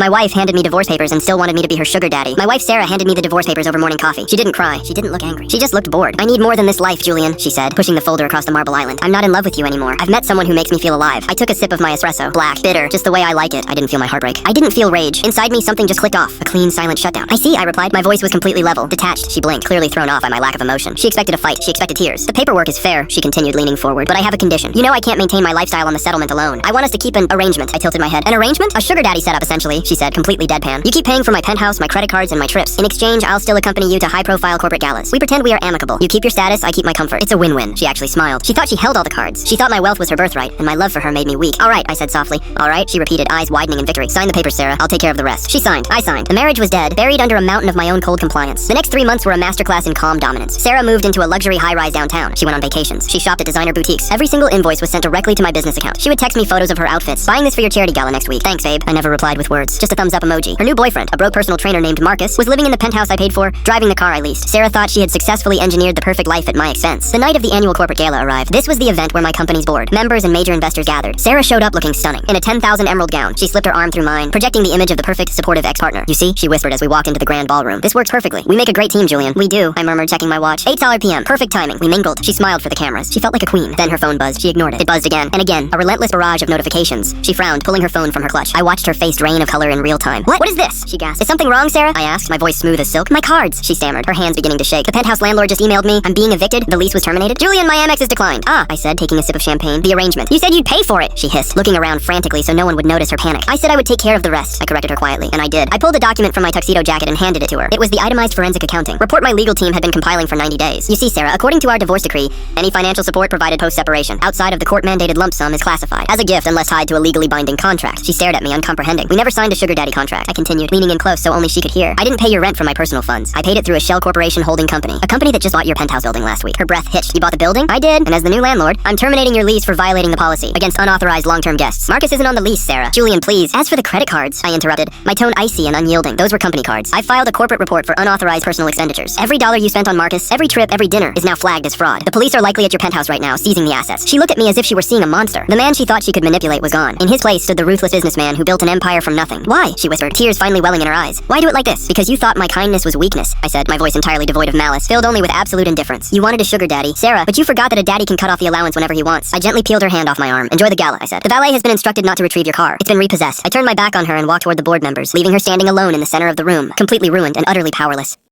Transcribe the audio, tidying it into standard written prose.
My wife handed me divorce papers and still wanted me to be her sugar daddy. My wife Sarah handed me the divorce papers over morning coffee. She didn't cry. She didn't look angry. She just looked bored. I need more than this life, Julian, she said, pushing the folder across the marble island. I'm not in love with you anymore. I've met someone who makes me feel alive. I took a sip of my espresso. Black, bitter, just the way I like it. I didn't feel my heartbreak. I didn't feel rage. Inside me, something just clicked off. A clean, silent shutdown. I see, I replied. My voice was completely level, detached. She blinked, clearly thrown off by my lack of emotion. She expected a fight. She expected tears. The paperwork is fair, she continued, leaning forward. But I have a condition. You know I can't maintain my lifestyle on the settlement alone. I want us to keep an arrangement. I tilted my head. An arrangement? A sugar daddy setup, essentially, she said, completely deadpan. You keep paying for my penthouse, my credit cards, and my trips. In exchange, I'll still accompany you to high-profile corporate galas. We pretend we are amicable. You keep your status, I keep my comfort. It's a win-win. She actually smiled. She thought she held all the cards. She thought my wealth was her birthright, and my love for her made me weak. All right, I said softly. All right, she repeated, eyes widening in victory. Sign the papers, Sarah. I'll take care of the rest. She signed. I signed. The marriage was dead, buried under a mountain of my own cold compliance. The next 3 months were a masterclass in calm dominance. Sarah moved into a luxury high-rise downtown. She went on vacations. She shopped at designer boutiques. Every single invoice was sent directly to my business account. She would text me photos of her outfits. Buying this for your charity gala next week. Thanks, babe. I never replied with words. Just a thumbs up emoji. Her new boyfriend, a broke personal trainer named Marcus, was living in the penthouse I paid for, driving the car I leased. Sarah thought she had successfully engineered the perfect life at my expense. The night of the annual corporate gala arrived. This was the event where my company's board, members, and major investors gathered. Sarah showed up looking stunning. In a 10,000 emerald gown, she slipped her arm through mine, projecting the image of the perfect, supportive ex-partner. You see, she whispered as we walked into the grand ballroom. This works perfectly. We make a great team, Julian. We do, I murmured, checking my watch. $8 p.m. Perfect timing. We mingled. She smiled for the cameras. She felt like a queen. Then her phone buzzed. She ignored it. It buzzed again and again. A relentless barrage of notifications. She frowned, pulling her phone from her clutch. I watched her face drain of color in real time. What is this? She gasped. Is something wrong, Sarah? I asked, my voice smooth as silk. My cards, she stammered, her hands beginning to shake. The penthouse landlord just emailed me. I'm being evicted. The lease was terminated. Julian, my Amex is declined. Ah, I said, taking a sip of champagne. The arrangement. You said you'd pay for it, she hissed, looking around frantically so no one would notice her panic. I said I would take care of the rest. I corrected her quietly, and I did. I pulled a document from my tuxedo jacket and handed it to her. It was the itemized forensic accounting report my legal team had been compiling for 90 days. You see, Sarah, according to our divorce decree, any financial support provided post-separation outside of the court-mandated lump sum is classified as a gift unless tied to a legally binding contract. She stared at me, uncomprehending. We never signed a sugar daddy contract, I continued, leaning in close so only she could hear. I didn't pay your rent from my personal funds. I paid it through a shell corporation holding company, a company that just bought your penthouse building last week. Her breath hitched. You bought the building? I did, and as the new landlord, I'm terminating your lease for violating the policy against unauthorized long-term guests. Marcus isn't on the lease, Sarah. Julian, please. As for the credit cards, I interrupted, my tone icy and unyielding. Those were company cards. I filed a corporate report for unauthorized personal expenditures. Every dollar you spent on Marcus, every trip, every dinner is now flagged as fraud. The police are likely at your penthouse right now, seizing the assets. She looked at me as if she were seeing a monster. The man she thought she could manipulate was gone. In his place stood the ruthless businessman who built an empire from nothing. Why? She whispered, tears finally welling in her eyes. Why do it like this? Because you thought my kindness was weakness, I said, my voice entirely devoid of malice, filled only with absolute indifference. You wanted a sugar daddy, Sarah, but you forgot that a daddy can cut off the allowance whenever he wants. I gently peeled her hand off my arm. Enjoy the gala, I said. The valet has been instructed not to retrieve your car. It's been repossessed. I turned my back on her and walked toward the board members, leaving her standing alone in the center of the room, completely ruined and utterly powerless.